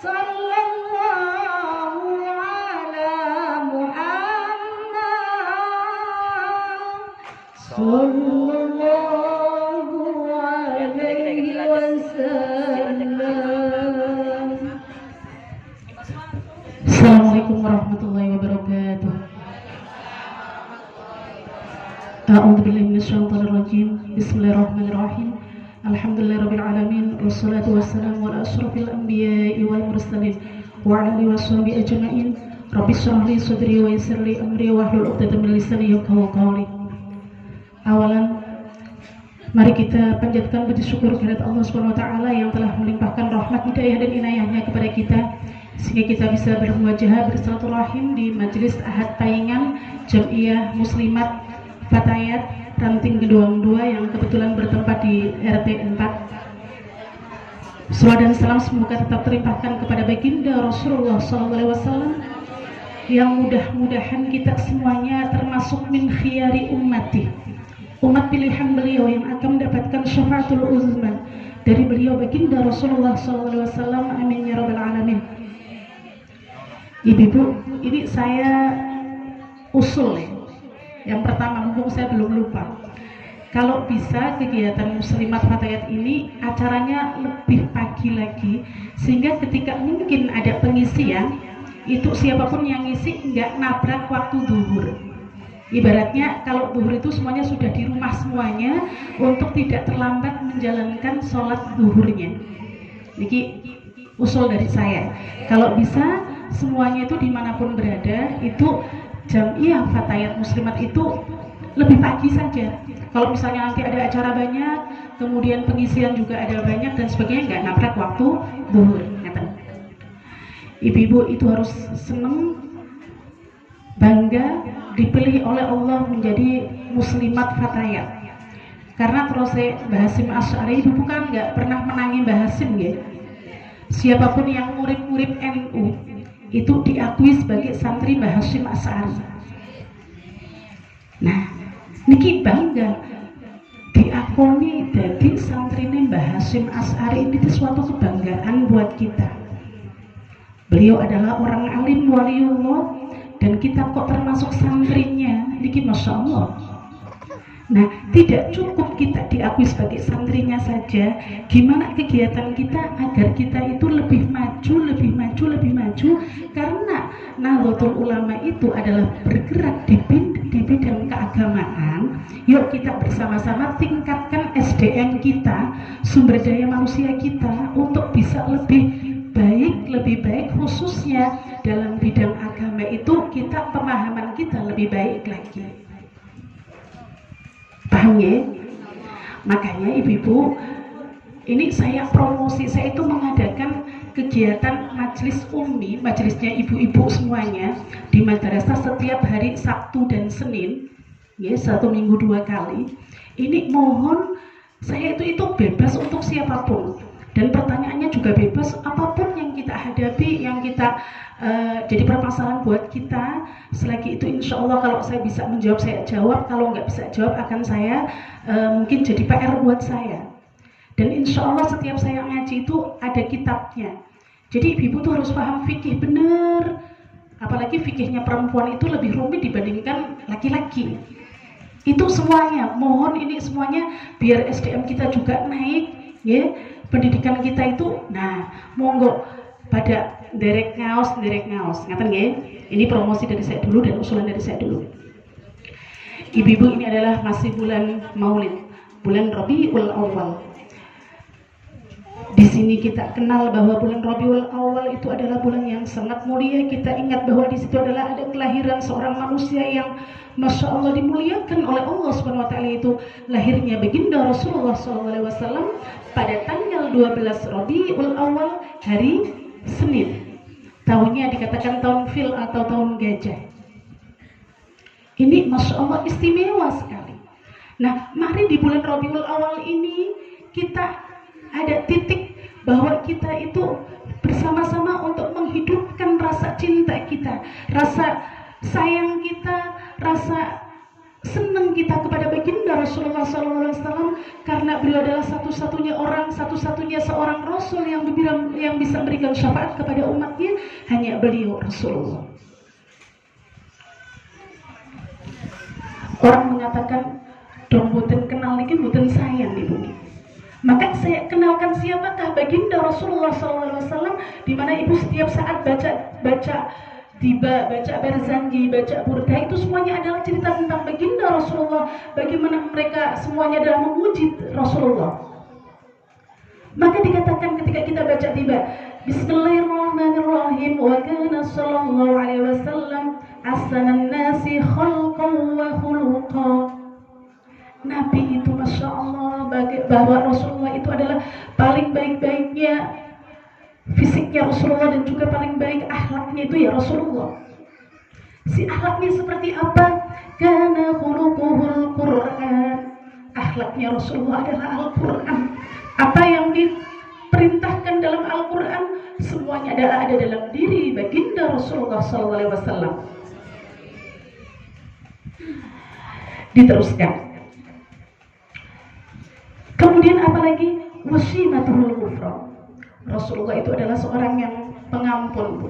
sallallahu ala Muhammad sallallahu alaihi wasallam. Assalamualaikum warahmatullahi wabarakatuh. A'udzubillahi minasyaitonir rajim. Bismillahirrahmanirrahim. Alhamdulillahirabbil alamin wassalatu wassalamu ala asyrofil anbiya'i wal mursalin wa ala alihi washabihi ajmain. Rabbi shrah li sadri wa yassir li amri wahlul 'uqdatam min lisani yafqahu qawli. Awalan, mari kita panjatkan puji syukur kehadirat Allah Subhanahu wa taala yang telah melimpahkan rahmat, hidayah dan inayahnya kepada kita sehingga kita bisa bermuajahah bersilaturahim di majelis Ahad Paingan Jamiah Muslimat Fatayat Ranting Gedoang 2 yang kebetulan bertempat di RT 4. Salawat dan salam semoga tetap terlimpahkan kepada baginda Rasulullah SAW yang mudah-mudahan kita semuanya termasuk min khiyari ummati, umat pilihan beliau yang akan mendapatkan syafaatul uzma dari beliau baginda Rasulullah SAW. Amin ya rabbal alamin. Ibu-ibu, ini saya usul ya. Yang pertama, mumpung saya belum lupa, kalau bisa kegiatan Muslimat Fatayat ini acaranya lebih pagi lagi, sehingga ketika mungkin ada pengisian, itu siapapun yang ngisi nggak nabrak waktu zuhur. Ibaratnya kalau zuhur itu semuanya sudah di rumah semuanya, untuk tidak terlambat menjalankan sholat zuhurnya. Ini usul dari saya. Kalau bisa semuanya itu dimanapun berada, itu Jamiah Fatayat Muslimat itu lebih pagi saja. Kalau misalnya nanti ada acara banyak, kemudian pengisian juga ada banyak dan sebagainya, nggak nabrak waktu zuhur. Ibu-ibu itu harus senang, bangga dipilih oleh Allah menjadi Muslimat Fatayat. Karena terus Mbah Hasyim Asy'ari ibu bukan nggak pernah menangi Mbah Hasyim ya. Siapapun yang murid-murid NU itu diakui sebagai santri Mbah Hasyim Asy'ari. Nah, niki bangga diakoni dari santrine Mbah Hasyim Asy'ari, ini suatu kebanggaan buat kita. Beliau adalah orang alim waliullah dan kita kok termasuk santrinya, niki masya Allah. Nah, tidak cukup kita diakui sebagai santrinya saja, gimana kegiatan kita agar kita itu lebih maju, karena Nahdlatul Ulama itu adalah bergerak di bidang keagamaan. Yuk kita bersama-sama tingkatkan SDM kita, sumber daya manusia kita, untuk bisa lebih baik, khususnya dalam bidang agama itu kita pemahaman kita lebih baik lagi. Paham ya? Makanya ibu-ibu, ini saya promosi, saya itu mengadakan kegiatan majelis ummi, majelisnya ibu-ibu semuanya di madrasah setiap hari Sabtu dan Senin, ya, 1 minggu 2 kali. Ini mohon saya itu bebas untuk siapapun, dan pertanyaannya juga bebas, apapun yang kita hadapi, yang kita jadi permasalahan buat kita, selagi itu insya Allah kalau saya bisa menjawab saya jawab, kalau nggak bisa jawab akan saya mungkin jadi PR buat saya. Dan insya Allah setiap saya ngaji itu ada kitabnya, jadi ibu tuh harus paham fikih bener, apalagi fikihnya perempuan itu lebih rumit dibandingkan laki-laki. Itu semuanya, mohon ini semuanya biar SDM kita juga naik ya, pendidikan kita itu. Nah, monggo pada derek ngaos, ngaten nggih. Ini promosi dari saya dulu dan usulan dari saya dulu. Ibu-ibu, ini adalah masih bulan Maulid, bulan Rabiul Awal. Di sini kita kenal bahwa bulan Rabiul Awal itu adalah bulan yang sangat mulia. Kita ingat bahwa di situ adalah ada kelahiran seorang manusia yang masya Allah dimuliakan oleh Allah Subhanahu Wa Taala, itu lahirnya baginda Rasulullah SAW pada tanggal 12 Rabiul Awal, hari Senin. Tahunnya dikatakan tahun fil atau tahun gajah. Ini masya Allah istimewa sekali. Nah, mari di bulan Rabiul Awal ini kita ada titik bahwa kita itu bersama-sama untuk menghidupkan rasa cinta kita, rasa sayang kita, rasa senang kita kepada baginda Rasulullah SAW karena beliau adalah satu-satunya orang, satu-satunya seorang Rasul yang bisa memberikan syafaat kepada umatnya, hanya beliau Rasulullah. Orang mengatakan, dong boten kenal niki boten sayang ibu. Maka saya kenalkan siapakah baginda Rasulullah SAW, di mana ibu setiap saat baca tiba, baca Barzanji, baca Burda, itu semuanya adalah cerita tentang baginda Rasulullah, bagaimana mereka semuanya adalah memuji Rasulullah. Maka dikatakan ketika kita baca tiba, Bismillahirrahmanirrahim, wa kana sallallahu alaihi wasallam ahsanan nasi khalqan wa khuluqan. Nabi itu Masya Allah, bahwa Rasulullah itu adalah paling baik-baiknya fisiknya Rasulullah, dan juga paling baik akhlaknya itu ya Rasulullah. Si akhlaknya seperti apa? Kana khuluquhul Qur'an. Akhlaknya Rasulullah adalah Al-Qur'an. Apa yang diperintahkan dalam Al-Qur'an semuanya ada dalam diri baginda Rasulullah SAW. Diteruskan. Kemudian apalagi? Wasyimatul ghufran. Rasulullah itu adalah seorang yang pengampun, Bu.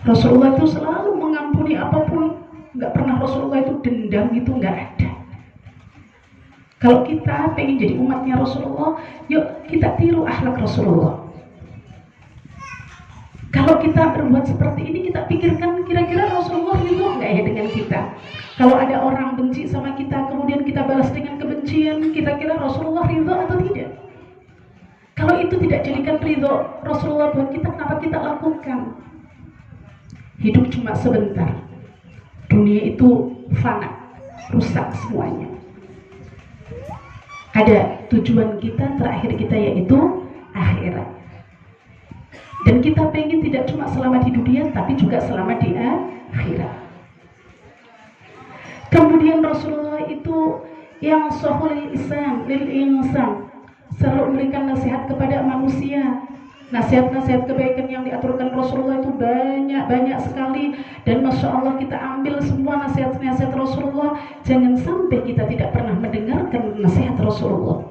Rasulullah itu selalu mengampuni apapun, nggak pernah Rasulullah itu dendam, itu nggak ada. Kalau kita pengen jadi umatnya Rasulullah, yuk kita tiru akhlak Rasulullah. Kalau kita berbuat seperti ini, kita pikirkan kira-kira Rasulullah ridho nggak ya dengan kita. Kalau ada orang benci sama kita, kemudian kita balas dengan kebencian, kira-kira Rasulullah ridho atau tidak? Kalau itu tidak jadikan ridho Rasulullah buat kita, kenapa kita lakukan? Hidup cuma sebentar. Dunia itu fana, rusak semuanya. Ada tujuan kita, terakhir kita, yaitu akhirat. Dan kita pengen tidak cuma selamat di dunia, tapi juga selamat di akhirat. Kemudian Rasulullah itu yang sahul ihsan lil insan, selalu memberikan nasihat kepada manusia. Nasihat-nasihat kebaikan yang diaturkan Rasulullah itu banyak sekali. Dan Masya Allah, kita ambil semua nasihat-nasihat Rasulullah. Jangan sampai kita tidak pernah mendengarkan nasihat Rasulullah.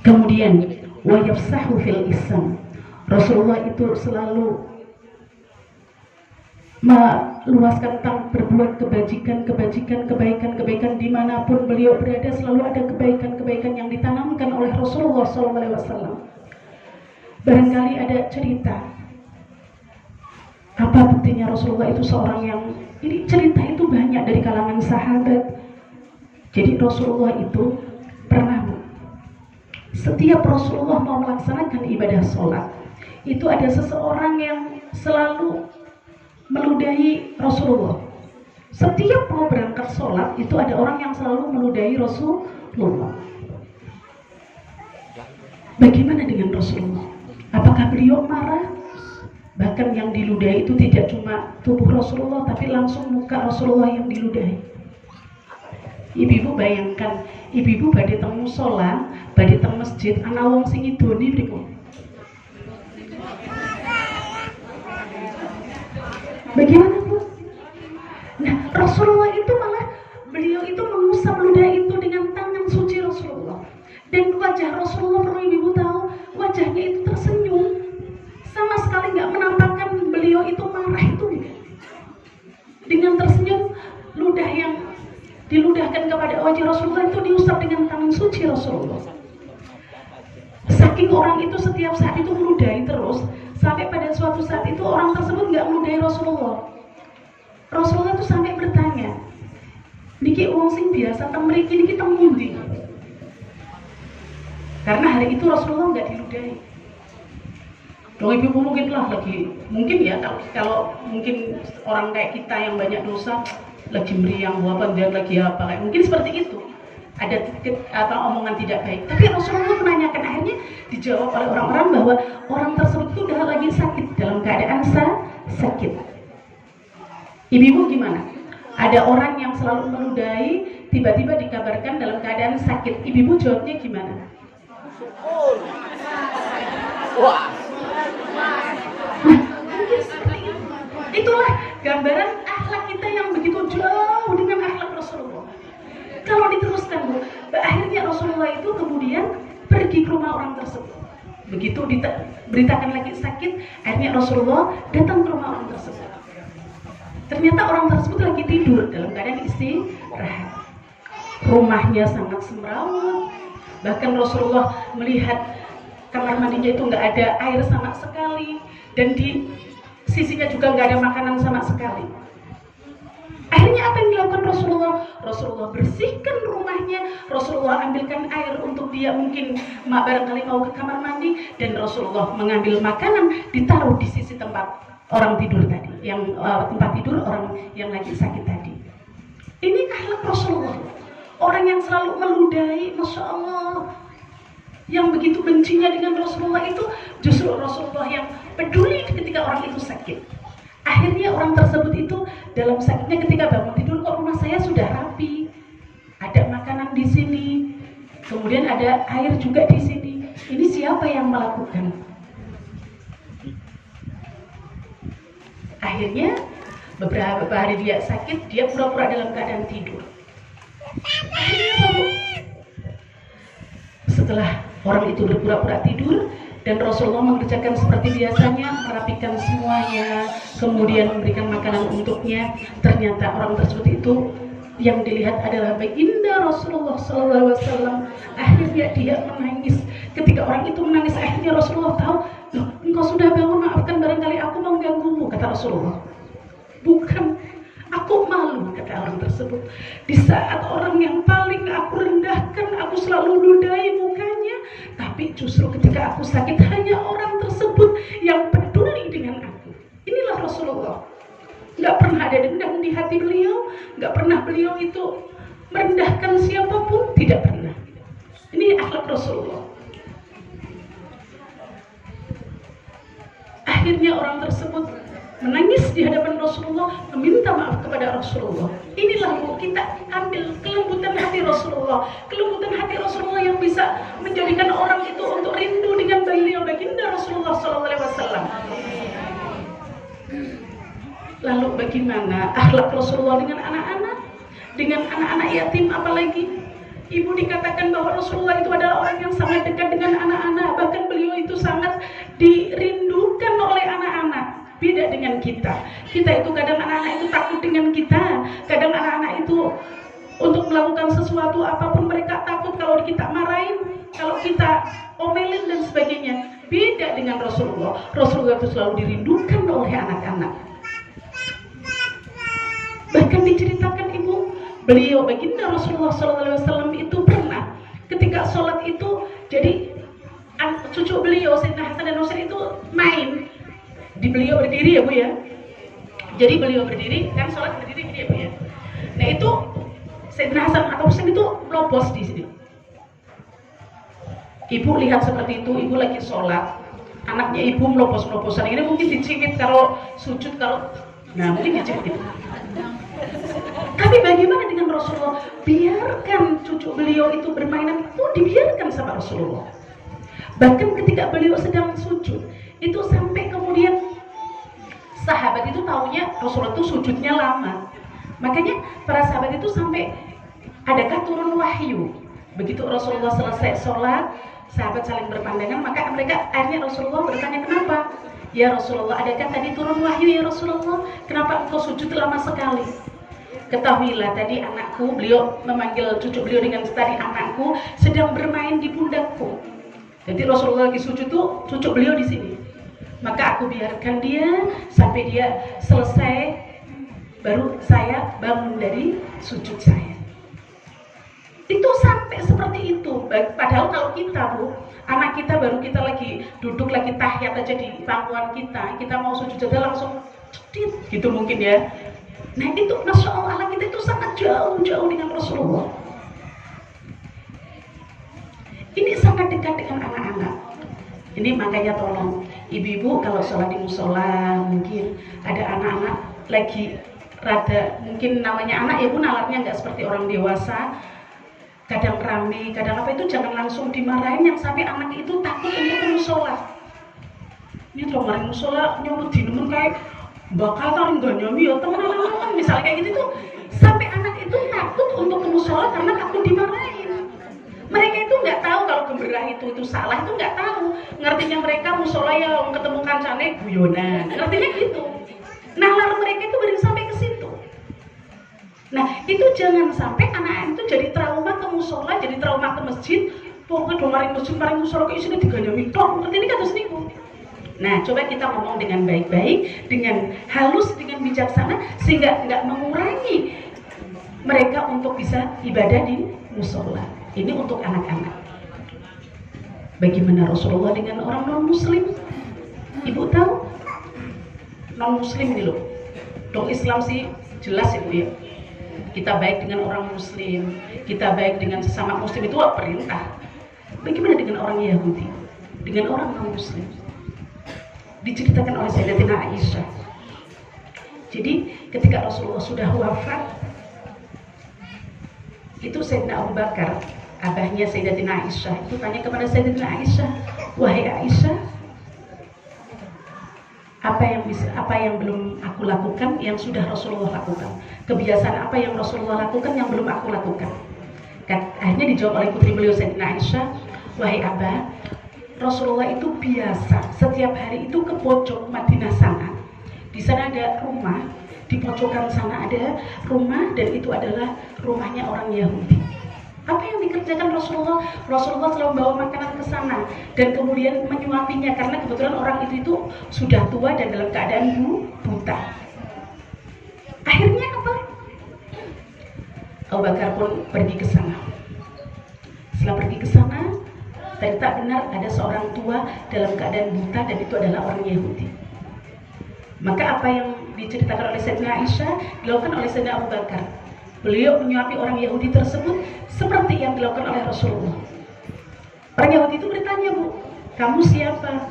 Kemudian wa yafsahu fil ihsan. Rasulullah itu selalu meluaskan tentang berbuat kebaikan dimanapun beliau berada. Selalu ada kebaikan yang ditanamkan oleh Rasulullah SAW. Barangkali ada cerita, apa buktinya Rasulullah itu seorang yang, ini cerita itu banyak dari kalangan sahabat. Jadi Rasulullah itu pernah, setiap Rasulullah mau melaksanakan ibadah sholat, itu ada seseorang yang selalu meludahi Rasulullah. Setiap mau berangkat sholat, itu ada orang yang selalu meludahi Rasulullah. Bagaimana dengan Rasulullah? Apakah beliau marah? Bahkan yang diludahi itu tidak cuma tubuh Rasulullah, tapi langsung muka Rasulullah yang diludahi. Ibu-ibu bayangkan, ibu-ibu badhe teng mushola, badhe teng masjid, ana wong sing idoni mriku. Bagaimana, Bu? Nah, Rasulullah itu malah beliau itu mengusap ludah itu dengan tangan suci Rasulullah. Dan wajah Rasulullah, perlu ibu tahu, wajahnya itu tersenyum, sama sekali nggak menampakkan beliau itu marah itu. Dengan tersenyum, ludah yang diludahkan kepada wajah Rasulullah itu diusap dengan tangan suci Rasulullah. Saking orang itu setiap saat itu meludahi terus, sampai pada suatu saat itu orang tersebut nggak meludahi Rasulullah. Rasulullah itu sampai bertanya, niki wong sing biasa teng mriki niki teng pundi? Karena hari itu Rasulullah nggak diludahi. Dong ibu mungkin ya kalau mungkin orang kayak kita yang banyak dosa, lagi meriang apa dia lagi apa, kayak mungkin seperti itu. Ada omongan tidak baik. Tapi Rasulullah menanyakan, akhirnya dijawab oleh orang-orang bahwa orang tersebut itu udah lagi sakit, dalam keadaan sakit. Ibu gimana? Ada orang yang selalu meludahi, tiba-tiba dikabarkan dalam keadaan sakit. Ibu jawabnya gimana? Wah. Nah, mungkin seperti itu. Itulah gambaran Begitu diberitakan lagi sakit, akhirnya Rasulullah datang ke rumah orang tersebut. Ternyata orang tersebut lagi tidur dalam keadaan istirahat. Rumahnya sangat semrawut. Bahkan Rasulullah melihat kamar mandinya itu nggak ada air sama sekali, dan di sisinya juga nggak ada makanan sama sekali. Akhirnya apa yang dilakukan Rasulullah? Rasulullah bersihkan rumahnya, Rasulullah ambilkan air untuk dia mungkin barangkali mau ke kamar mandi, dan Rasulullah mengambil makanan ditaruh di sisi tempat orang tidur tadi, yang tempat tidur orang yang lagi sakit tadi. Ini akhlak Rasulullah, orang yang selalu meludahi, Masya Allah. Yang begitu bencinya dengan Rasulullah itu justru Rasulullah yang peduli ketika orang itu sakit. Akhirnya orang tersebut itu dalam sakitnya ketika bangun tidur, kok rumah saya sudah rapi, ada makanan di sini, kemudian ada air juga di sini. Ini siapa yang melakukan? Akhirnya beberapa hari dia sakit, dia pura-pura dalam keadaan tidur. Akhirnya setelah orang itu berpura-pura tidur dan Rasulullah mengerjakan seperti biasanya, merapikan semuanya, kemudian memberikan makanan untuknya, ternyata orang tersebut itu yang dilihat adalah baginda Rasulullah SAW. Akhirnya dia menangis. Ketika orang itu menangis, akhirnya Rasulullah tahu, loh, engkau sudah bangun, maafkan barangkali aku mengganggumu, kata Rasulullah. Bukan, aku malu, kata orang tersebut. Di saat orang yang paling aku rendahkan, aku selalu ludahi mukanya, tapi justru ketika aku sakit hanya orang tersebut yang peduli dengan aku. Inilah Rasulullah. Nggak pernah ada dendam di hati beliau, nggak pernah beliau itu merendahkan siapapun, tidak pernah. Ini akhlak Rasulullah. Akhirnya orang tersebut menangis di hadapan Rasulullah, meminta maaf kepada Rasulullah. Inilah Bu, kita ambil kelembutan hati Rasulullah, kelembutan hati Rasulullah yang bisa menjadikan orang itu untuk rindu dengan beliau, baginda Rasulullah SAW. Lalu bagaimana akhlak Rasulullah dengan anak-anak, dengan anak-anak yatim apalagi? Ibu dikatakan bahwa Rasulullah itu adalah orang yang sangat dekat dengan anak-anak, bahkan beliau itu sangat dirindukan oleh anak-anak. Beda dengan kita. Kita itu kadang anak-anak itu takut dengan kita. Kadang anak-anak itu untuk melakukan sesuatu apapun mereka takut kalau kita marahin, kalau kita omelin dan sebagainya. Beda dengan Rasulullah. Rasulullah itu selalu dirindukan oleh anak-anak. Bahkan diceritakan Ibu, beliau baginda Rasulullah SAW itu pernah ketika sholat itu, jadi cucu beliau Sayyidina Hasan dan Husain itu main. Beliau berdiri ya Bu ya. Jadi beliau berdiri, kan sholat berdiri gitu ya Bu ya. Nah itu Sayyidina Hasan atau Husain itu melopos di sini. Ibu lihat seperti itu, ibu lagi sholat, anaknya ibu melopos-meloposan. Ini mungkin dicibit kalau sujud, kalau mungkin dicibit. Tapi bagaimana dengan Rasulullah? Biarkan cucu beliau itu bermainan, itu dibiarkan sama Rasulullah. Bahkan ketika beliau sedang sujud, itu sampai kemudian sahabat itu taunya Rasulullah itu sujudnya lama. Makanya para sahabat itu sampai adakah turun wahyu. Begitu Rasulullah selesai sholat, sahabat saling berpandangan, maka mereka akhirnya Rasulullah bertanya, kenapa? Ya Rasulullah, adakah tadi turun wahyu ya Rasulullah? Kenapa engkau sujud lama sekali? Ketahuilah tadi anakku, beliau memanggil cucu beliau dengan tadi, anakku sedang bermain di pundakku. Jadi Rasulullah lagi sujud tuh, cucu beliau di sini. Maka aku biarkan dia sampai dia selesai, baru saya bangun dari sujud saya. Itu sampai seperti itu. Padahal kalau kita Bu, anak kita baru kita lagi duduk lagi tahiyat aja di pangkuan kita mau sujud aja langsung cedit gitu mungkin ya. Nah itu Masya Allah, anak kita itu sangat jauh-jauh dengan Rasulullah. Ini sangat dekat dengan anak-anak. Ini makanya tolong ibu-ibu kalau sholat di musola, mungkin ada anak-anak lagi rada, mungkin namanya anak ya Bu, nalarnya nggak seperti orang dewasa, kadang rame, kadang apa, itu jangan langsung dimarahin yang sampai anak itu takut untuk ke musola. Ini kalau marahin musola nyomot dinemen kayak bakal taring ganyomi ya teman-teman, misalnya kayak gitu tuh, sampai anak itu takut untuk ke musola karena takut dimarahin. Mereka itu nggak tahu kalau gemberah itu salah, itu nggak tahu. ngertinya mereka musola yang ketemu kancane guyonan, ngertinya gitu. Nalar mereka itu baru sampai ke situ. Nah, itu jangan sampai anak-anak itu jadi trauma ke musola, jadi trauma ke masjid. Pokoknya maring masjid, maring musola ke isinya diganyami tok, ngerti ini kados niku. Nah, coba kita ngomong dengan baik-baik, dengan halus, dengan bijaksana, sehingga nggak mengurangi mereka untuk bisa ibadah di musola. Ini untuk anak-anak. Bagaimana Rasulullah dengan orang non-muslim? Ibu tahu? Non-muslim ini loh. Dong Islam sih jelas itu ya. Kita baik dengan orang muslim, kita baik dengan sesama muslim, itu perintah. Bagaimana dengan orang Yahudi? Dengan orang non-muslim? Diceritakan oleh Sayyidatina Aisyah. Jadi ketika Rasulullah sudah wafat, itu Sayyidina Abu Bakar, abahnya Sayyidatina Aisyah, itu tanya kepada Sayyidatina Aisyah, wahai Aisyah, apa yang belum aku lakukan yang sudah Rasulullah lakukan? Kebiasaan apa yang Rasulullah lakukan yang belum aku lakukan? Akhirnya dijawab oleh putri beliau Sayyidatina Aisyah, wahai Abah, Rasulullah itu biasa setiap hari itu ke pojok Madinah sana. Di sana ada rumah, di pojokan sana ada rumah, dan itu adalah rumahnya orang Yahudi. Apa yang dikerjakan Rasulullah? Rasulullah selalu membawa makanan ke sana dan kemudian menyuapinya karena kebetulan orang itu sudah tua dan dalam keadaan buta. Akhirnya apa? Abu Bakar pun pergi ke sana. Setelah pergi ke sana, ternyata benar ada seorang tua dalam keadaan buta dan itu adalah orang Yahudi. Maka apa yang diceritakan oleh Sayyidatina Aisyah dilakukan oleh Sayyidina Abu Bakar. Beliau menyuapi orang Yahudi tersebut seperti yang dilakukan oleh Rasulullah. Orang Yahudi itu bertanya, Bu, kamu siapa?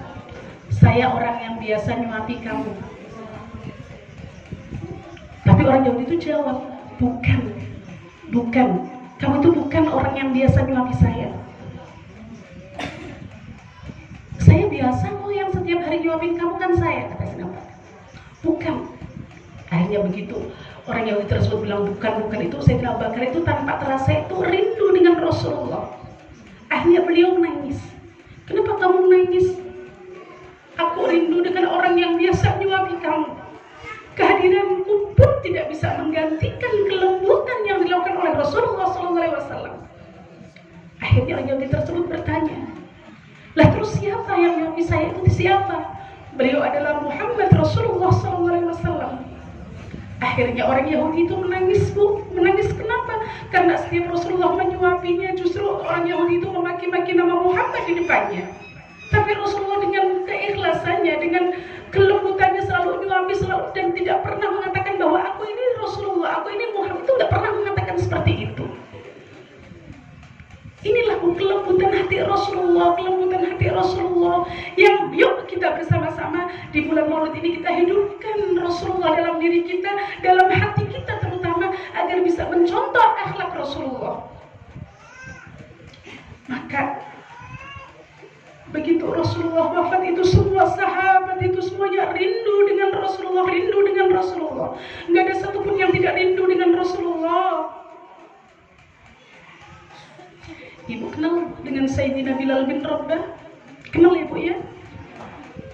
Saya orang yang biasa nyuapi kamu. Tapi orang Yahudi itu jawab, bukan. Kamu itu bukan orang yang biasa nyuapi saya. Saya biasa kok, yang setiap hari nyuapin kamu kan saya, kata Sayyidina Abu Bakar. Bukan. Akhirnya begitu orang Yahudi tersebut bilang bukan itu, Sayyidina Abu Bakar itu tanpa terasa itu rindu dengan Rasulullah. Akhirnya beliau menangis. Kenapa kamu menangis? Aku rindu dengan orang yang biasa nyuapi kamu. Kehadiranku pun tidak bisa menggantikan kelembutan yang dilakukan oleh Rasulullah SAW. Akhirnya orang Yahudi tersebut bertanya, lah terus siapa yang nyuapi saya itu siapa? Beliau adalah Muhammad Rasulullah SAW. Akhirnya orang Yahudi itu menangis, Bu. Menangis kenapa? Karena setiap Rasulullah menyuapinya, justru orang Yahudi itu memaki-maki nama Muhammad di depannya. Tapi Rasulullah dengan keikhlasannya, dengan kelembutannya selalu menyuapi selalu, dan tidak pernah mengatakan bahwa aku ini Rasulullah, aku ini Muhammad, itu tidak pernah mengatakan seperti itu. Inilah kelembutan hati Rasulullah, yang yuk kita bersama-sama di bulan Maulid ini kita hidupkan Rasulullah dalam diri kita, dalam hati kita terutama, agar bisa mencontoh akhlak Rasulullah. Maka begitu Rasulullah wafat itu semua sahabat itu semuanya rindu dengan Rasulullah. Nggak ada satupun yang tidak rindu dengan Rasulullah. Ibu kenal dengan Sayyidina Bilal bin Rabah? Kenal ya Bu ya?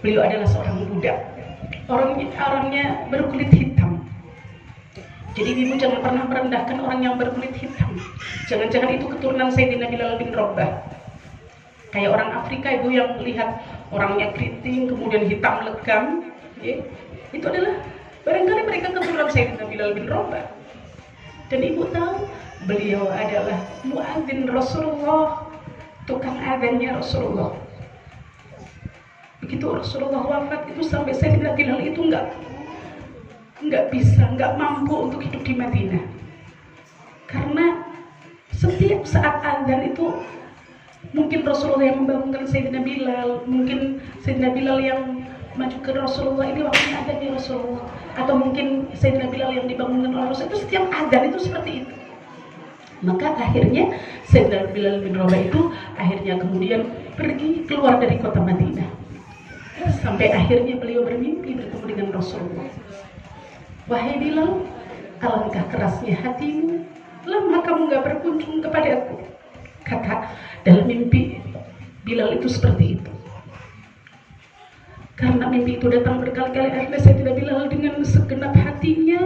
Beliau adalah seorang budak. Orangnya berkulit hitam. Jadi ibu jangan pernah merendahkan orang yang berkulit hitam. Jangan-jangan itu keturunan Sayyidina Bilal bin Rabah. Kayak orang Afrika ibu yang melihat orangnya keriting kemudian hitam legam, ya, itu adalah barangkali mereka keturunan Sayyidina Bilal bin Rabah. Dan ibu tahu beliau adalah muadzin Rasulullah, tukang adzannya Rasulullah. Begitu Rasulullah wafat itu sampai Sayyidina Bilal itu nggak mampu untuk hidup di Madinah. Karena setiap saat adzan itu mungkin Rasulullah yang membangunkan Sayyidina Bilal, mungkin Sayyidina Bilal yang maju ke Rasulullah, ini waktunya adzannya Rasulullah, atau mungkin Sayyidina Bilal yang dibangunkan oleh Rasulullah. Itu setiap adzan itu seperti itu. Maka akhirnya Sayyidina Bilal bin Rabah itu akhirnya kemudian pergi keluar dari kota Madinah. Sampai akhirnya beliau bermimpi bertemu dengan Rasulullah. Wahai Bilal, alangkah kerasnya hatimu, lama kamu gak berkunjung kepada aku. Kata dalam mimpi Bilal itu seperti itu. Karena mimpi itu datang berkali-kali, akhirnya Sayyidina Bilal dengan segenap hatinya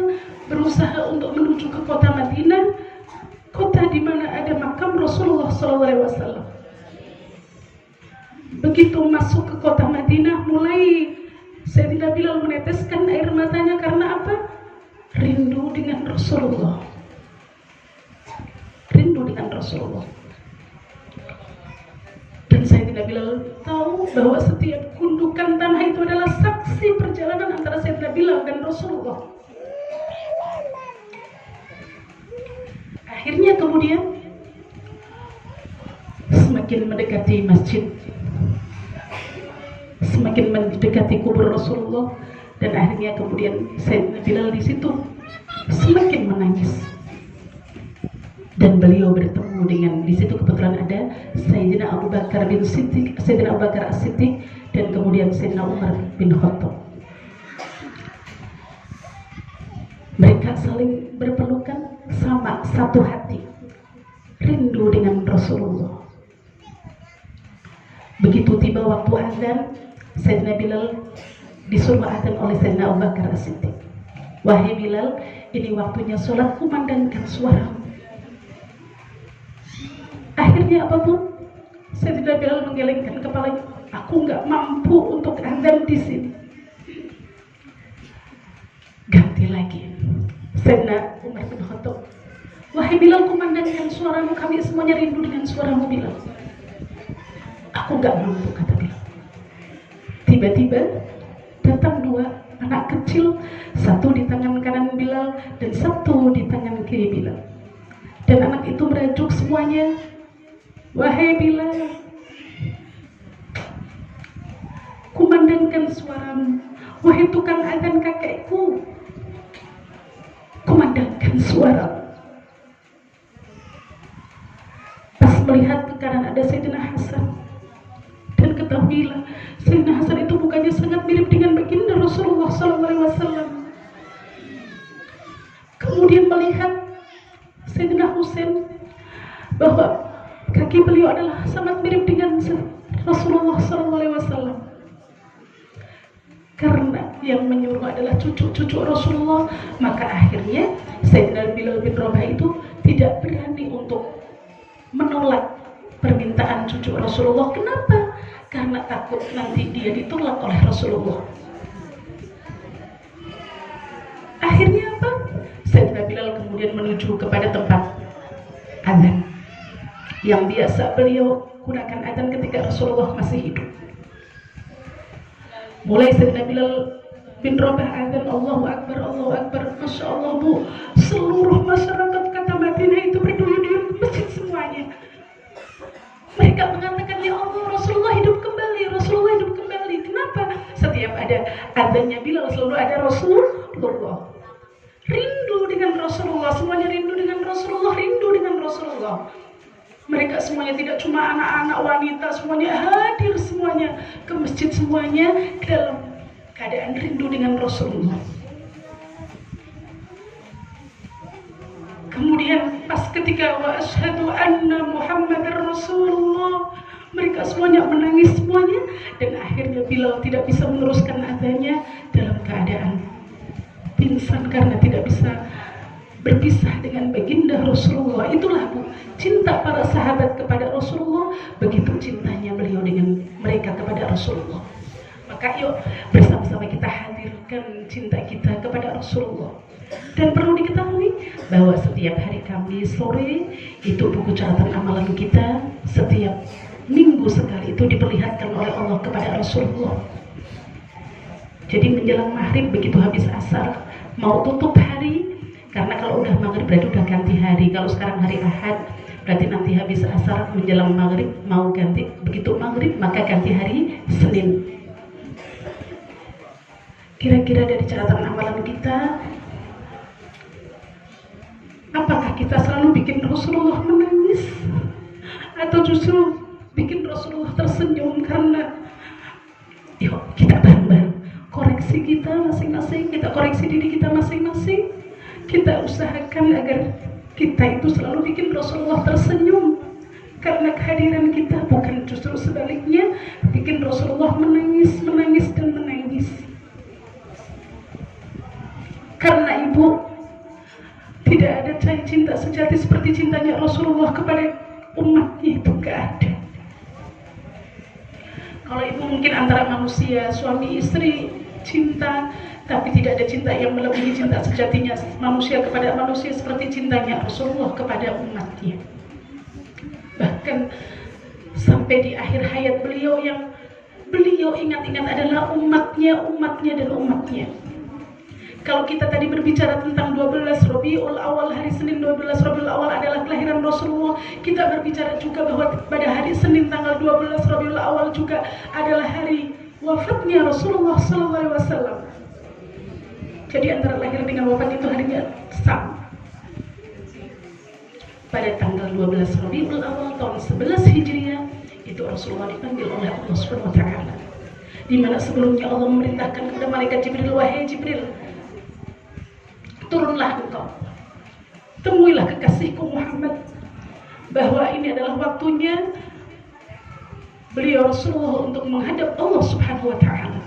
berusaha untuk menuju ke kota Madinah, kota di mana ada makam Rasulullah SAW. Begitu masuk ke kota Madinah, mulai Sayyidina Bilal meneteskan air matanya karena apa? Rindu dengan Rasulullah. Rindu dengan Rasulullah. Dan Sayyidina Bilal tahu bahwa setiap gundukan tanah itu adalah saksi perjalanan antara Sayyidina Bilal dan Rasulullah. Akhirnya kemudian semakin mendekati masjid, semakin mendekati kubur Rasulullah, dan akhirnya kemudian Sayyidina Bilal di situ semakin menangis. Dan beliau bertemu dengan, di situ kebetulan ada Sayyidina Abu Bakar bin Siddiq, Sayyidina Abu Bakar As-Siddiq, dan kemudian Sayyidina Umar bin Khattab. Mereka saling berpelukan, sama satu hati, rindu dengan Rasulullah. Begitu tiba waktu azan, Sayyidina Bilal disuruh azan oleh Sayyidina Abu Bakar As-Siddiq. Wahai Bilal, ini waktunya sholat, kumandangkan suaramu. Akhirnya apapun, Sayyidina Bilal menggelengkan kepalanya. Aku nggak mampu untuk azan di sini. Ganti lagi. Sayyidina Umar bin Khattab. Wahai Bilal, kumandangkan suaramu, kami semuanya rindu dengan suaramu Bilal. Aku nggak mampu, kata Bilal. Tiba-tiba datang dua anak kecil, satu di tangan kanan Bilal dan satu di tangan kiri Bilal. Dan anak itu merajuk semuanya, wahai Bilal, kumandangkan suaramu. Wahai tukang azan kakekku, kumandangkan suaramu. Pas melihat ke kanan ada Sayyidina Hasan, dan ketahuilah Sayyidina Hasan itu bukannya sangat mirip dengan baginda Rasulullah SAW. Kemudian melihat Sayyidina Husain, bahwa kaki beliau adalah sangat mirip dengan Rasulullah SAW. Karena yang menyuruh adalah cucu-cucu Rasulullah, maka akhirnya Sayyidina Bilal bin Rabah itu tidak berani untuk menolak permintaan cucu Rasulullah. Kenapa? Karena takut nanti dia ditolak oleh Rasulullah. Akhirnya apa? Sayyidina Bilal kemudian menuju kepada tempat azan yang biasa beliau gunakan azan ketika Rasulullah masih hidup. Mulai Sayyidina Bilal bin Rabah azan, Allahu Akbar, Allahu Akbar. Masya Allah Bu, seluruh masyarakat kota Madinah itu berduyun-duyun ke masjid semuanya. Mereka mengatakan, ya Allah, Rasulullah hidup kembali, Rasulullah hidup kembali. Kenapa? Setiap ada azannya Bilal selalu ada Rasulullah. Rindu dengan Rasulullah, semuanya rindu dengan Rasulullah, rindu dengan Rasulullah. Mereka semuanya, tidak cuma anak-anak, wanita, semuanya hadir semuanya ke masjid, semuanya dalam keadaan rindu dengan Rasulullah. Kemudian pas ketika wa asyhadu anna Muhammadar Rasulullah, mereka semuanya menangis semuanya, dan akhirnya Bilal tidak bisa meneruskan azannya dalam keadaan pingsan karena tidak bisa berpisah dengan baginda Rasulullah. Itulah Bu, cinta para sahabat kepada Rasulullah, begitu cintanya beliau dengan mereka kepada Rasulullah. Maka yuk bersama-sama kita hadirkan cinta kita kepada Rasulullah. Dan perlu diketahui bahwa setiap hari Kamis sore itu buku catatan amalan kita setiap minggu sekali itu diperlihatkan oleh Allah kepada Rasulullah. Jadi menjelang maghrib begitu habis asar mau tutup hari, karena kalau udah maghrib berarti udah ganti hari. Kalau sekarang hari Ahad berarti nanti habis asar menjelang maghrib mau ganti, begitu maghrib maka ganti hari Senin. Kira-kira dari catatan amalan kita, apakah kita selalu bikin Rasulullah menangis atau justru bikin Rasulullah tersenyum? Karena yuk kita bareng-bareng koreksi kita masing-masing, kita koreksi diri kita masing-masing, kita usahakan agar kita itu selalu bikin Rasulullah tersenyum, karena kehadiran kita bukan justru sebaliknya bikin Rasulullah menangis, menangis dan menangis. seperti cintanya Rasulullah kepada umatnya itu gak ada. Kalau ibu mungkin antara manusia, suami istri cinta, tapi tidak ada cinta yang melebihi cinta sejatinya manusia kepada manusia seperti cintanya Rasulullah kepada umatnya. Bahkan sampai di akhir hayat beliau, yang beliau ingat-ingat adalah umatnya, dan umatnya. Kalau kita tadi berbicara tentang 12 Rabiul Awal, hari Senin 12 Rabiul Awal adalah kelahiran Rasulullah, kita berbicara juga bahwa pada hari Senin tanggal 12 Rabiul Awal juga adalah hari wafatnya Rasulullah SAW. Jadi antara lahir dengan wafat itu harinya sama. Pada tanggal 12 Rabiul Awal tahun 11 Hijriah itu Rasulullah dipanggil oleh Allah Subhanahu wa taala. Di mana sebelumnya Allah memerintahkan kepada malaikat Jibril, wahai Jibril, turunlah engkau, temuilah kekasihku Muhammad, bahwa ini adalah waktunya beliau Rasulullah untuk menghadap Allah Subhanahu wa taala.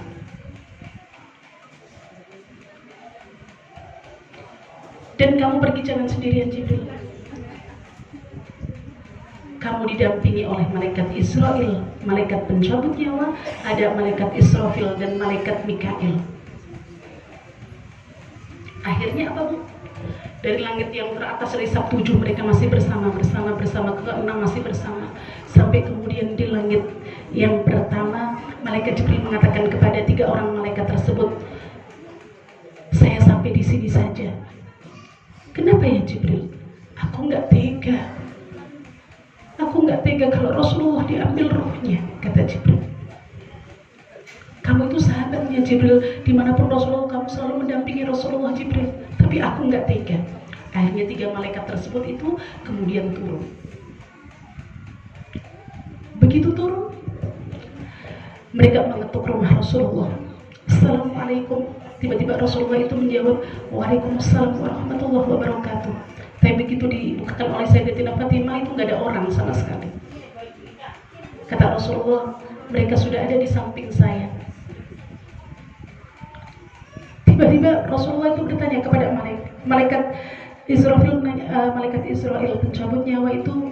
Dan kamu pergi jangan sendirian Jibril. Kamu didampingi oleh malaikat Israel, malaikat pencabut nyawa, ada malaikat Israfil dan malaikat Mikail. Akhirnya apa Bu? Dari langit yang teratas dari Sabtu 7 mereka masih bersama, ke-6 masih bersama. Sampai kemudian di langit yang pertama malaikat Jibril mengatakan kepada 3 orang malaikat tersebut, saya sampai di sini saja. Kenapa ya Jibril? Aku nggak tega. Aku nggak tega kalau Rasulullah diambil rohnya, kata Jibril. Kamu itu sahabatnya Jibril, dimanapun Rasulullah kamu selalu mendampingi Rasulullah Jibril. Tapi aku nggak tega. Akhirnya 3 malaikat tersebut itu kemudian turun. Begitu turun, mereka mengetuk rumah Rasulullah. Assalamualaikum. Tiba-tiba Rasulullah itu menjawab, Waalaikumsalam warahmatullahi wabarakatuh. Tapi begitu dibukakan oleh Sayyidatina Fatimah itu nggak ada orang sama sekali. Kata Rasulullah, mereka sudah ada di samping saya. Tiba-tiba Rasulullah itu bertanya kepada malaikat Israfil, malaikat Israel pencabut nyawa itu,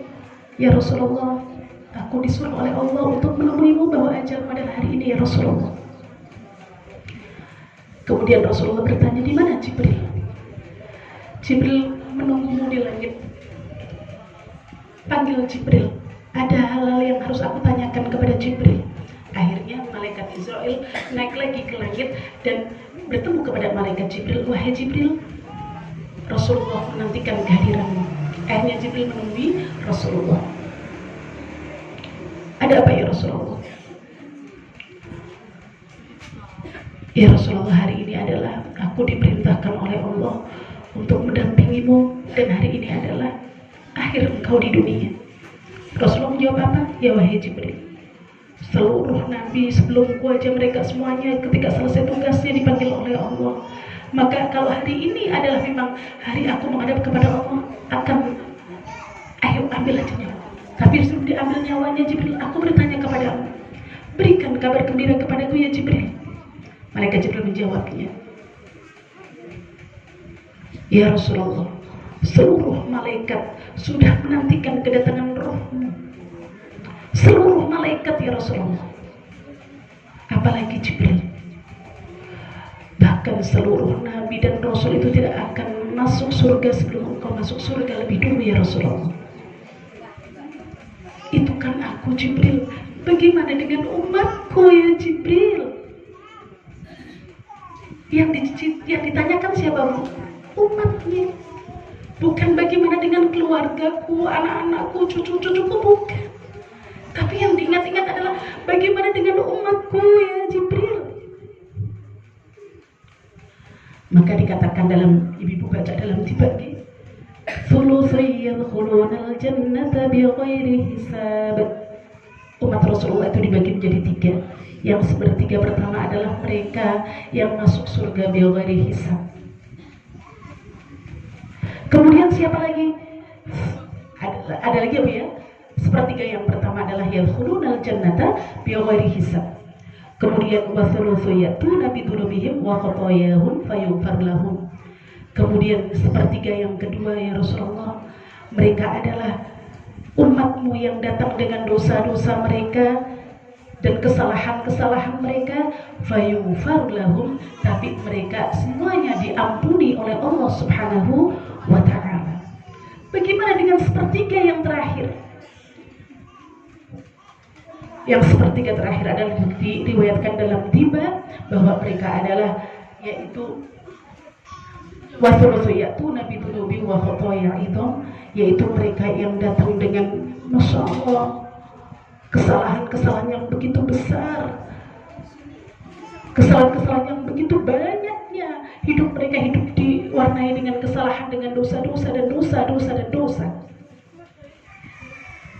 ya Rasulullah, aku disuruh oleh Allah untuk menemuimu bahwa ajal pada hari ini ya Rasulullah. Kemudian Rasulullah bertanya, di mana Jibril? Jibril menunggumu di langit. Panggil Jibril. Ada hal-hal yang harus aku tanyakan kepada Jibril. Akhirnya malaikat Israel naik lagi ke langit dan bertemu kepada malaikat Jibril. Wahai Jibril, Rasulullah menantikan kehadiranmu. Akhirnya Jibril menemui Rasulullah. Ada apa ya Rasulullah? Ya Rasulullah, hari ini adalah aku diperintahkan oleh Allah untuk mendampingimu, dan hari ini adalah akhir engkau di dunia. Rasulullah menjawab apa? Ya wahai Jibril, seluruh nabi sebelumku aja mereka semuanya ketika selesai tugasnya dipanggil oleh Allah. Maka kalau hari ini adalah memang hari aku menghadap kepada Allah, akan ayo ambil aja nyawa. Tapi sebelum diambil nyawanya Jibril, aku bertanya kepadamu, berikan kabar gembira kepadaku ya Jibril. Malaikat Jibril menjawabnya, ya Rasulullah, seluruh malaikat sudah menantikan kedatangan rohmu. Seluruh malaikat ya Rasulullah. Apalagi Jibril. Bahkan seluruh nabi dan rasul itu tidak akan masuk surga sebelum engkau masuk surga lebih dulu ya Rasulullah. Itu kan aku Jibril. Bagaimana dengan umatku ya Jibril? Yang ditanyakan siapa Bu? Umatnya. Bukan bagaimana dengan keluargaku, anak-anakku, cucu-cucuku, bukan. Tapi yang diingat-ingat adalah bagaimana dengan umatku ya Jibril. Maka dikatakan dalam, ibu baca dalam dibagi, thulutsai yadkhulunal jannata bighairi hisab. Umat Rasulullah itu dibagi menjadi 3. Yang sepertiga pertama adalah mereka yang masuk surga bighairi hisab. Kemudian siapa lagi? Ada lagi apa ya? Sepertiga yang pertama adalah yadkhulunal jannata bighairi hisab. Kemudian wathulutsu yatuna bi dzunubihim wa khatayahum fayaghfar lahum. Kemudian sepertiga yang kedua ya Rasulullah, Mereka adalah umatmu yang datang dengan dosa-dosa mereka dan kesalahan-kesalahan mereka, fayughfar lahum, tapi mereka semuanya diampuni oleh Allah Subhanahu wa ta'ala. Bagaimana dengan sepertiga yang terakhir? Yang sepertiga terakhir adalah diriwayatkan dalam tiba bahwa mereka adalah yaitu wathuluthu ya'tuna bidunubi wa khotoya'idhom, yaitu mereka yang datang dengan Masya Allah kesalahan-kesalahan yang begitu besar, kesalahan-kesalahan yang begitu banyaknya. Hidup mereka hidup diwarnai dengan kesalahan, dengan dosa-dosa dan dosa-dosa dan dosa.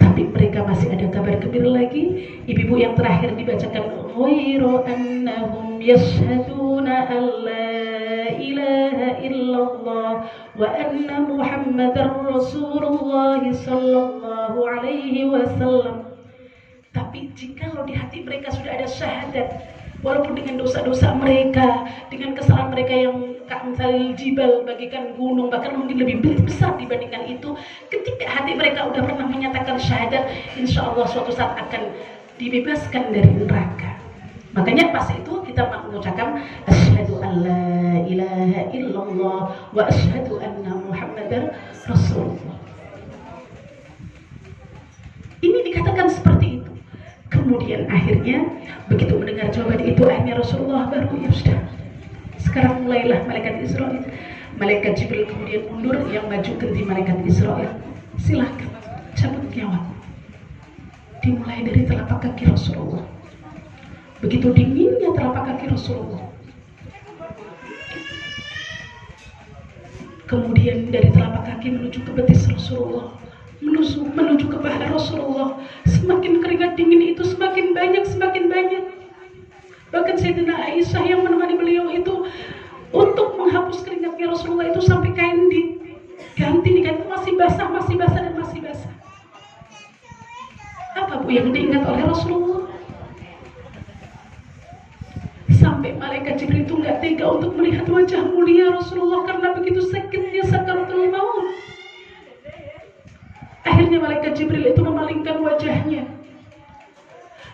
Tapi mereka masih ada kabar gembira lagi. Ibu-ibu yang terakhir dibacakan, ghairu annahum yashhaduna an la ilaha illallah wa anna muhammadar rasulullah sallallahu alaihi wasallam. Tapi jikalau di hati mereka sudah ada syahadat, walaupun dengan dosa-dosa mereka, dengan kesalahan mereka yang ka'amthal jibal, bagaikan gunung, bahkan mungkin lebih besar dibandingkan itu, ketika hati mereka sudah pernah menyatakan syahadat, insya Allah suatu saat akan dibebaskan dari neraka. Makanya pas itu kita mengucapkan asyhadu an la ilaha illallah wa asyhadu anna muhammadar rasulullah. Ini dikatakan seperti itu. Kemudian akhirnya begitu mendengar jawaban itu, akhirnya Rasulullah baru, ya sudah, sekarang mulailah malaikat Israel. Malaikat Jibril kemudian mundur, yang maju ganti malaikat Israel. Silahkan cabut nyawa. Dimulai dari telapak kaki Rasulullah. Begitu dinginnya telapak kaki Rasulullah. Kemudian dari telapak kaki menuju ke betis Rasulullah, menuju ke paha Rasulullah. Semakin keringat dingin itu semakin banyak. Bahkan Sayyidina Aisyah yang menemani beliau itu untuk menghapus keringatnya Rasulullah itu sampai kain diganti masih basah. Apa Bu yang diingat oleh Rasulullah? Sampai malaikat Jibril itu nggak tega untuk melihat wajah mulia Rasulullah karena begitu sakitnya sakaratul maut. Akhirnya malaikat Jibril itu memalingkan wajahnya.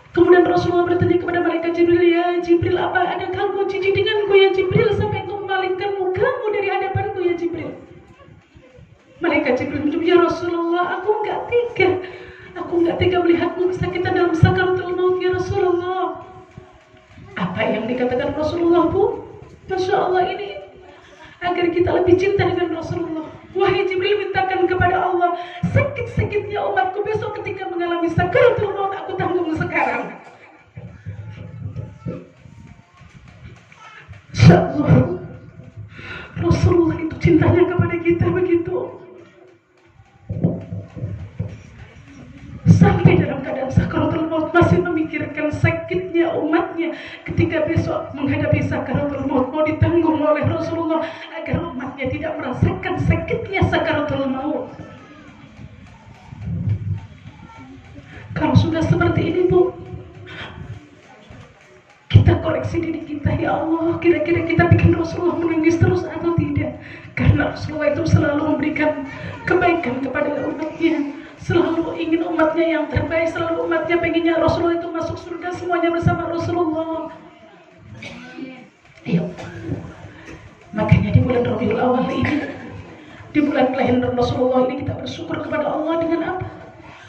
Kemudian Rasulullah bertanya kepada malaikat Jibril, ya Jibril, apa ada kamu jijik denganku ya Jibril sampai engkau memalingkan mukamu dari hadapanku ya Jibril? Malaikat Jibril menjawab, ya Rasulullah, aku nggak tega melihatmu kesakitan dalam sakaratul maut ya Rasulullah. Apa yang dikatakan Rasulullah, Bu? Masya Allah, ini agar kita lebih cinta dengan Rasulullah. Wahai Jibril, mintakan kepada Allah, sakit-sakitnya umatku besok ketika mengalami sakaratul maut, aku tanggung sekarang. Insya Allah, Rasulullah itu cintanya kepada kita begitu. Sampai dalam keadaan sakaratul maut masih memikirkan sakitnya umatnya ketika besok menghadapi sakaratul maut, mau ditanggung oleh Rasulullah agar umatnya tidak merasakan sakitnya sakaratul maut. Kalau sudah seperti ini, Bu, kita koreksi diri kita, ya Allah, kira-kira kita bikin Rasulullah menangis terus atau tidak? Karena Rasulullah itu selalu memberikan kebaikan kepada umatnya, selalu ingin umatnya yang terbaik, selalu umatnya pengennya Rasulullah itu masuk surga semuanya bersama Rasulullah. Ayo. Makanya di bulan Rabiul Awal ini, di bulan kelahiran Rasulullah ini, kita bersyukur kepada Allah dengan apa?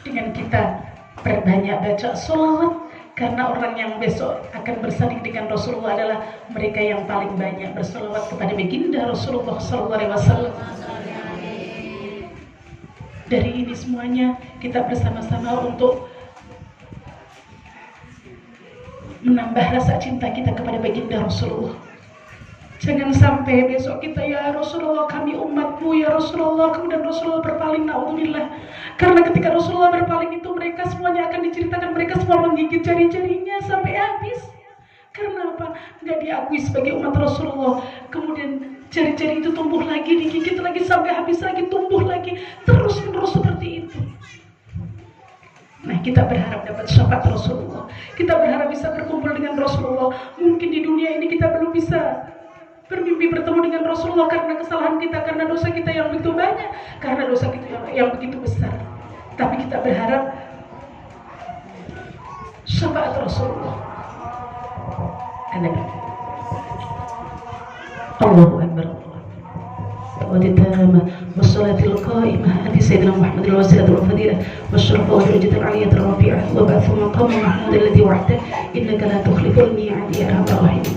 Dengan kita perbanyak baca sholawat, karena orang yang besok akan bersanding dengan Rasulullah adalah mereka yang paling banyak bersolawat kepada baginda Rasulullah SAW. Dari ini semuanya kita bersama-sama untuk menambah rasa cinta kita kepada baginda Rasulullah. Jangan sampai besok kita, ya Rasulullah, kami umatmu ya Rasulullah, kemudian Rasulullah berpaling, na'udzubillah. Karena ketika Rasulullah berpaling itu mereka semuanya akan diceritakan, mereka semua menggigit jari-jarinya sampai habis. Karena apa? Nggak diakui sebagai umat Rasulullah. Kemudian jari-jari itu tumbuh lagi, digigit lagi sampai habis lagi, tumbuh lagi, terus-menerus seperti itu. Nah, kita berharap dapat syafaat Rasulullah. Kita berharap bisa berkumpul dengan Rasulullah. Mungkin di dunia ini kita belum bisa bermimpi bertemu dengan Rasulullah karena kesalahan kita, karena dosa kita yang begitu banyak, karena dosa kita yang begitu besar. Tapi kita berharap syafaat Rasulullah. Allahu Akbar. والتامة والصلاة القائمة آت سيدنا محمد الوسيلة والفضيلة والشرف والدرجة العالية الرفيعة وابعثه مقام محمود الذي وعدته إنك لا تخلف الميعاد يا أرحم الراحمين.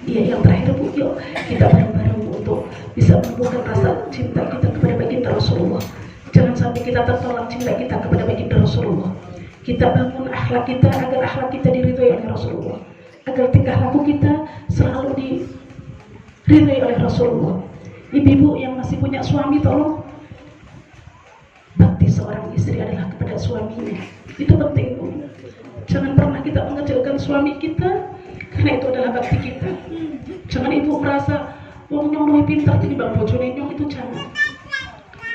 Iya, yang terakhir Bu, yuk kita bareng-bareng untuk bisa membuka rasa cinta kita kepada baginda Rasulullah. Jangan sampai kita tertolak cinta kita kepada baginda Rasulullah. Kita bangun akhlak kita agar akhlak kita diridhoi oleh Rasulullah, agar tingkah laku kita selalu diridhoi oleh Rasulullah. Ibu-ibu yang masih punya suami, tolong bakti seorang istri adalah kepada suaminya. Itu penting Bu. Jangan pernah kita mengecilkan suami kita, karena itu adalah bakti kita. Jangan ibu merasa wong nyong luwih pintar tinimbang bojone nyong, itu jangan.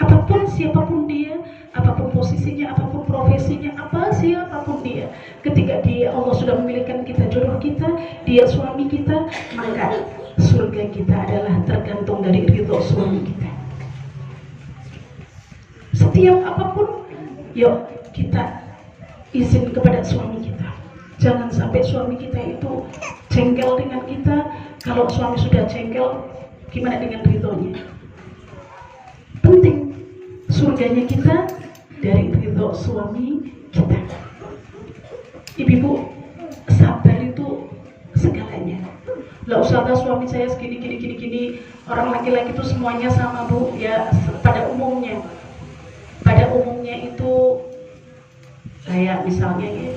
Apapun siapapun dia, apapun posisinya, apapun profesinya, siapapun dia, ketika dia Allah sudah memilihkan kita jodoh kita, dia suami kita, maka surga kita adalah tergantung dari ridho suami kita. Setiap apapun, yuk kita izin kepada suami kita. Jangan sampai suami kita itu jengkel dengan kita. Kalau suami sudah jengkel, gimana dengan ridhonya? Penting surganya kita dari ridho suami kita. Ibu-ibu, sabar itu segalanya. Lah usah suami saya segini, orang laki-laki itu semuanya sama Bu, ya pada umumnya. Pada umumnya itu kayak misalnya ya,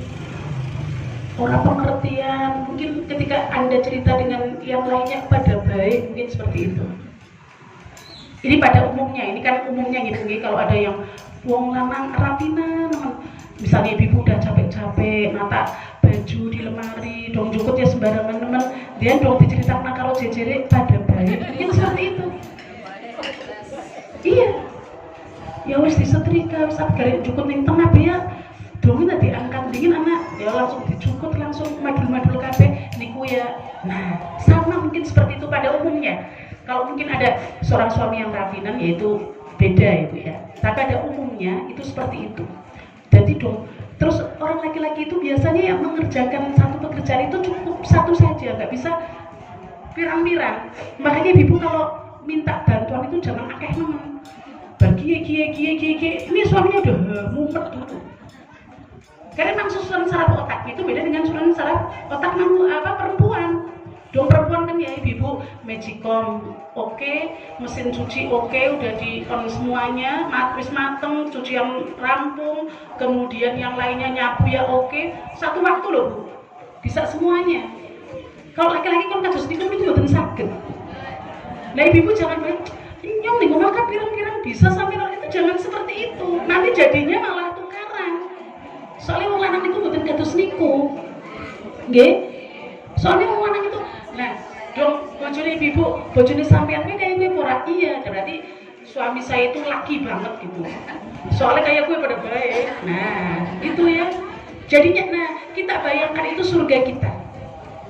orang pengertian, mungkin ketika Anda cerita dengan yang lainnya pada baik, mungkin seperti itu. Ini pada umumnya, ini kan umumnya gitu. Kalau ada yang wong lanang rapinan, misalnya ibu udah capek-capek nata baju di lemari, dong jukut ya sembarangan teman, dia dong diceritakan kalau jejere pada baik, mungkin seperti itu. Iya, ya wis disetrika, wis garing jukut ning tengah ya, dong nanti diangkat dingin anak, ya langsung dijukut, langsung madul-madul kabeh niku ya. Nah, sama mungkin seperti itu pada umumnya. Kalau mungkin ada seorang suami yang rapinan, yaitu beda itu ya. Tapi ada umumnya itu seperti itu. Jadi dong, terus orang laki-laki itu biasanya yang mengerjakan satu pekerjaan itu cukup satu saja, nggak bisa pirang-pirang. Makanya ibu kalau minta bantuan itu jangan akeh nemen. Bagi ini suaminya udah mumet dulu. Karena memang susunan saraf otak itu beda dengan susunan saraf otak perempuan. Dong perempuan kan ya ibu magicom oke, mesin cuci oke, udah di on semuanya, wis mateng, cucian rampung, kemudian yang lainnya nyapu ya oke, satu waktu loh Bu, bisa semuanya. Kalau laki-laki kan kados niku itu mboten saged. Nah ibu jangan bilang nyong nih ngomong pirang-pirang bisa sampai itu, jangan seperti itu. Nanti jadinya malah tukaran. Soalnya wong lanang niku mboten kados niku. Nggih. Soalnya wong lanang itu nah, dong bojone ibu, bojone sampean kayaknya ora iya, berarti suami saya itu laki banget gitu. Soalnya kayak gue pada baik. Nah, gitu ya. Jadinya nah, kita bayangkan itu surga kita.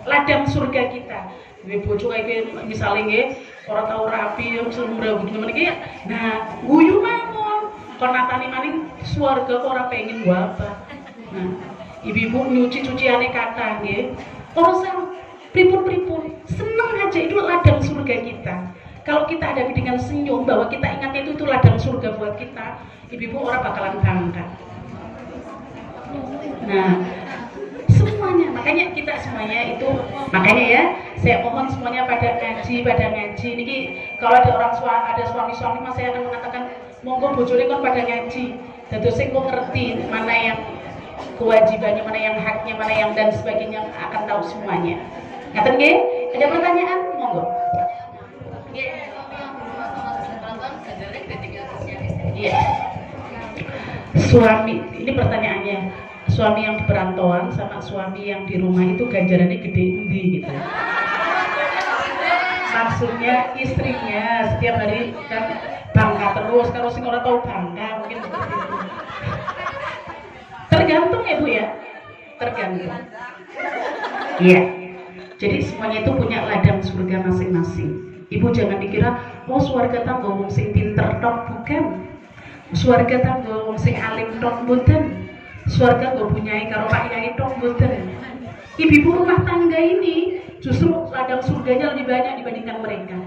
Ladang surga kita. Gue bojo kayak misalnya nggih, ora tau rapi, semurah begini iki. Nah, guyu mawon. Kon natani maning swarga kok ora pengen apa. Nah, ibu-ibu nyuci cuciane kata nggih. Ora pripun senang aja, itu ladang surga kita. Kalau kita ada dengan senyum bahwa kita ingatnya itu ladang surga buat kita, ibu-ibu orang bakalan bangga. Nah, semuanya, makanya kita semuanya itu, makanya ya, saya mohon semuanya pada ngaji. Niki kalau ada suami-suami mas saya akan mengatakan, monggo bojone kon pada ngaji. Dados sing kok ngerti mana yang kewajibannya, mana yang haknya, mana yang dan sebagainya, akan tahu semuanya. Ngaten nggih? Ada pertanyaan? Monggo. Iya. Suami, ini pertanyaannya. Suami yang di perantauan sama suami yang di rumah itu ganjarannya gede endi gitu. Maksudnya istrinya setiap hari kan bangga terus, kalau sing ora tau bangga mungkin seperti itu. Tergantung ya Bu ya. Tergantung. Iya. Jadi semuanya itu punya ladang surga masing-masing. Ibu jangan dikira, oh swarga tangga wong sing pinter tok, bukan. Swarga tangga wong sing alim tok, mboten. Swarga nggo punyai karo Pak Yai tok, mboten. Ibu rumah tangga ini justru ladang surganya lebih banyak dibandingkan mereka.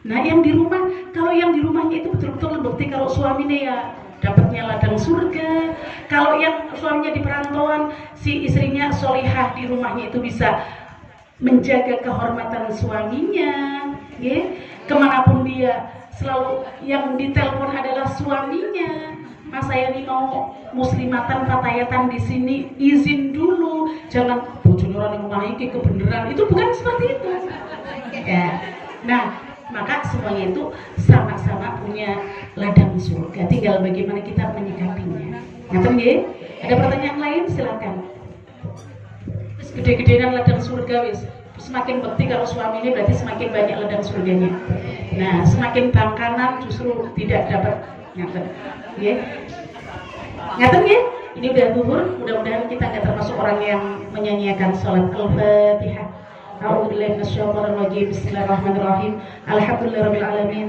Nah yang di rumah, kalau yang di rumahnya itu betul-betul membukti kalau suaminya ya dapatnya ladang surga. Kalau yang suaminya di perantauan, si istrinya solihah di rumahnya itu bisa menjaga kehormatan suaminya, ya. Kemanapun dia selalu yang ditelepon adalah suaminya. Mas saya ini mau muslimatan fatayatan di sini, izin dulu, jangan bojone ora ning omah iki kebenaran. Itu bukan seperti itu. Ya. Nah, maka semuanya itu sama-sama punya ladang surga. Tinggal bagaimana kita menyikapinya. Ngaten nggih? Ada pertanyaan lain silakan. Gede-gedean ladang surga wis. Semakin bekti kalau suami ini berarti semakin banyak ladang surganya. Nah, semakin bangkanan justru tidak dapat. Ngaten. Nggih. Ngaten nggih? Ini udah zuhur, mudah-mudahan kita nggak termasuk orang yang menyanyiakan salat Al-Fatihah. A'udzubillahi minasyaitonir rajim. Bismillahirrahmanirrahim. Alhamdulillahirabbil alamin.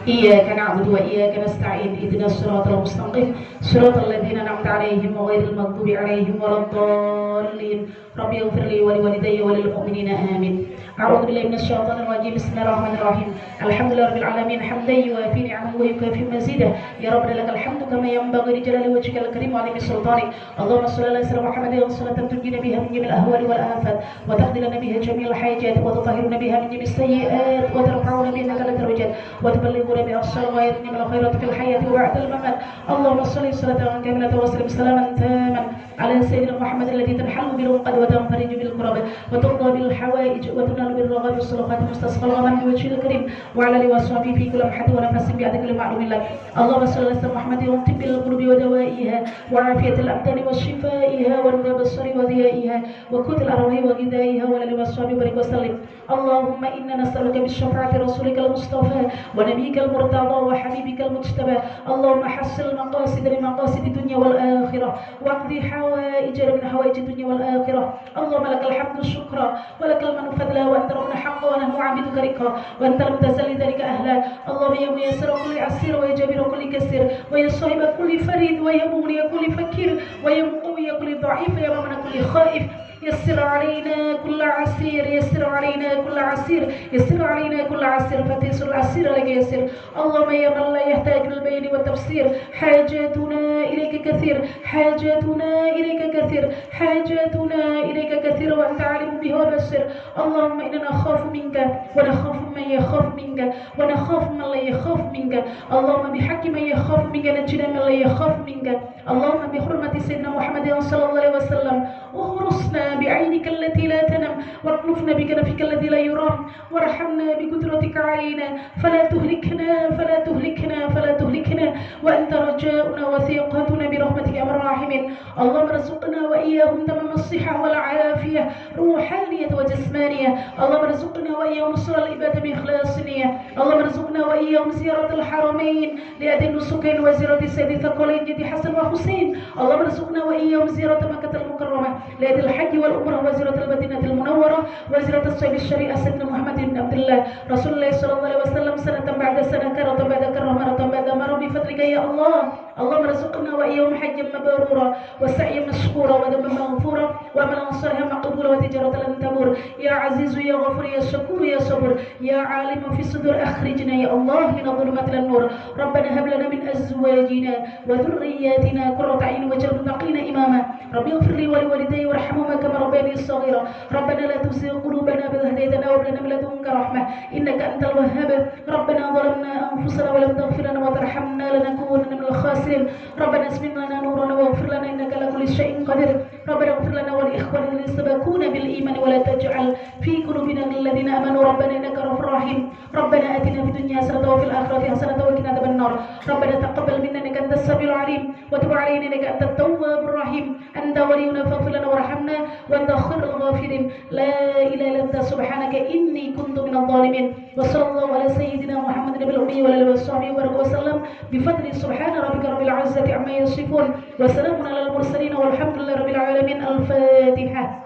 إياك نعبد وإياك نستعين اهدنا الصراط المستقيم صراط الذين أنعمت عليهم غير المغضوب عليهم ولا الضالين رب اغفر لي ولوالدي وللمؤمنين آمين أعوذ بالله من الشيطان الرجيم بسم الله الرحمن الرحيم الحمد لله رب العالمين حمدا يوافي نعمه ويكافئ مزيده يا رب لك الحمد كما ينبغي لجلال وجهك الكريم وعظيم سلطانك اللهم صل على سيدنا محمد صلاة تنجينا بها من جميع الأهوال والآفات وتقضي لنا بها جميع الحاجات وتطهرنا بها من جميع السيئات وترفعنا بها إنك للدرجات وتبلغنا بأقصى الغايات من الخيرات في الحياة وبعد الممات اللهم صل صلاة كاملة وسلم سلاما تاما على سيدنا محمد الذي تنحل بالعقد وتنفرج بالكرب وتقضى بالحوائج وتنال بالرغب والصلوات المستسقى الغمام بوجهه الكريم وعلى آله وصحبه في كل لمحة ونفس بعد كل معلوم لك اللهم صل على سيدنا محمد وطب القلوب ودوائها وعافية الأبدان وشفائها ونور البصر وضيائها وقوت الأرواح وغذائها وعلى آله وصحبه وبارك وسلم اللهم إنا نسألك بالشفاعة رسولك المصطفى ونبيك المرتضى وحبيبك المجتبى اللهم حصل المقاصد لمقاصد الدنيا والآخرة واقضي حوائج من حوائج الدنيا والآخرة اللهم لك الحمد شكرا ولك المن فضلا وأنت ربنا حقا ونحن عبيدك رقا وأنت المتسلي ذلك أهلا اللهم يا ميسر كل عسير ويا جابر كل كسير ويا صاحب كل فريد ويا مغني كل فكير ويا مقوي كل ضعيف ويا ممن كل خائف يسر علينا كل عسير يسر علينا كل عسير يسر علينا كل عسير فتيسر العسير لك يسر اللهم يا من لا يحتاج للبيان والتفسير حاجاتنا إليك كثير حاجاتنا إليك كثير حاجاتنا إليك كثير وأنت عالم به وبصير اللهم إننا نخاف منك ونخاف من يخاف منك ونخاف من لا يخاف منك اللهم بحق من يخاف منك نجنا من لا يخاف منك اللهم بحرمة سيدنا محمد صلى الله عليه وسلم اغرسنا بعينك التي لا تنم واكنفنا بكنفك الذي لا يرام وارحمنا بقدرتك علينا فلا تهلكنا فلا تهلكنا فلا تهلكنا وأنت رجاؤنا وثيقتنا برحمتك يا أرحم الراحمين اللهم ارزقنا وإياهم تمام الصحة والعافية روحانية وجسمانية اللهم ارزقنا وإياهم صلاة العبادة بإخلاص نية اللهم ارزقنا وإياهم زيارة الحرمين لأداء النسكين وزيارة سيد الثقلين جدي حسن وحسين اللهم ارزقنا وإياهم زيارة مكة المكرمة لأداء الحج والعمرة وزيارة المدينة المنورة وزيارة الصيد الشريعة سيدنا محمد بن عبد الله رسول الله صلى الله عليه وسلم سنة بعد سنة كرة بعد كرة مرة بعد مرة بفضلك يا الله اللهم ارزقنا وإياهم حجا مبرورا وسعيا مشكورا وذنبا مغفورا وعملا صالحا مقبولا وتجارة لن تبور يا عزيز يا غفور يا شكور يا صبور يا عالم في الصدور أخرجنا يا الله من الظلمات إلى النور ربنا هب لنا من أزواجنا وذرياتنا قرة أعين واجعل المتقين إماما ربي اغفر لي ولوالدي وارحمهما كما ربياني صغيرا ربنا لا تزغ قلوبنا بعد إذ هديتنا وهب لنا من لدنك رحمة إنك أنت الوهاب ربنا ظلمنا أنفسنا ولم تغفر لنا وترحمنا لنكونن من الخاسرين ربنا اسمع لنا نورنا واغفر لنا إنك على كل شيء قدير ربنا اغفر لنا ولإخواننا الذين سبقونا بالإيمان ولا تجعل في قلوبنا الذين آمنوا ربنا إنك رؤوف رحيم ربنا آتنا في الدنيا حسنة وفي الآخرة حسنة وقنا عذاب النار ربنا تقبل منا إنك أنت السميع العليم وتب علينا إنك أنت التواب الرحيم أنت ولينا فاغفر لنا وارحمنا وأنت خير الغافرين الغافرين لا إله إلا أنت سبحانك إني كنت من الظالمين وصلى الله على سيدنا محمد النبي الأمي وعلى آله وصحبه وسلم بفضل سبحان ربك رب العزة عما يصفون وسلام على المرسلين والحمد لله رب العالمين. الفاتحة.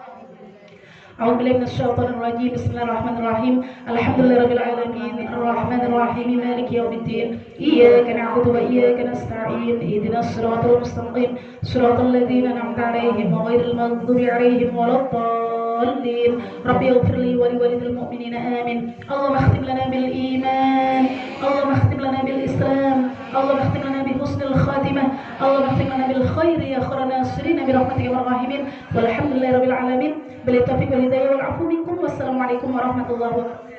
أعوذ بالله من الشيطان الرجيم. بسم الله الرحمن الرحيم. الحمد لله رب العالمين الرحمن الرحيم مالك يوم الدين إياك نعبد وإياك نستعين اهدنا الصراط المستقيم صراط الذين أنعمت عليهم غير المغضوب عليهم ولا الضالين. ربي اغفر لي ولوالد المؤمنين آمين. اللهم اختم لنا بالإيمان اللهم اختم لنا بالإسلام اللهم اختم لنا بحسن الخاتمة اللهم اختم لنا بالخير يا خير الناصرين برحمتك يا الراحمين والحمد لله رب العالمين بالتوفيق والهداية والعفو منكم والسلام عليكم ورحمة الله وبركاته.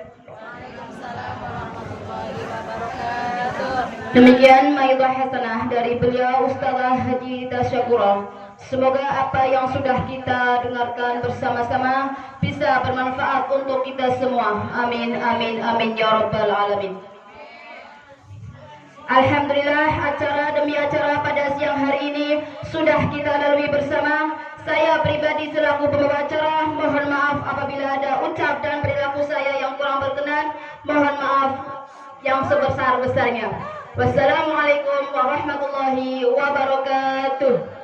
Demikian maidah hasanah dari beliau Ustazah Haji Tasyakura. Semoga apa yang sudah kita dengarkan bersama-sama bisa bermanfaat untuk kita semua. Amin amin amin ya rabbal alamin. Alhamdulillah, acara demi acara pada siang hari ini sudah kita lalui bersama. Saya pribadi selaku pembawa acara mohon maaf apabila ada ucap dan perilaku saya yang kurang berkenan. Mohon maaf yang sebesar-besarnya. Wassalamualaikum warahmatullahi wabarakatuh.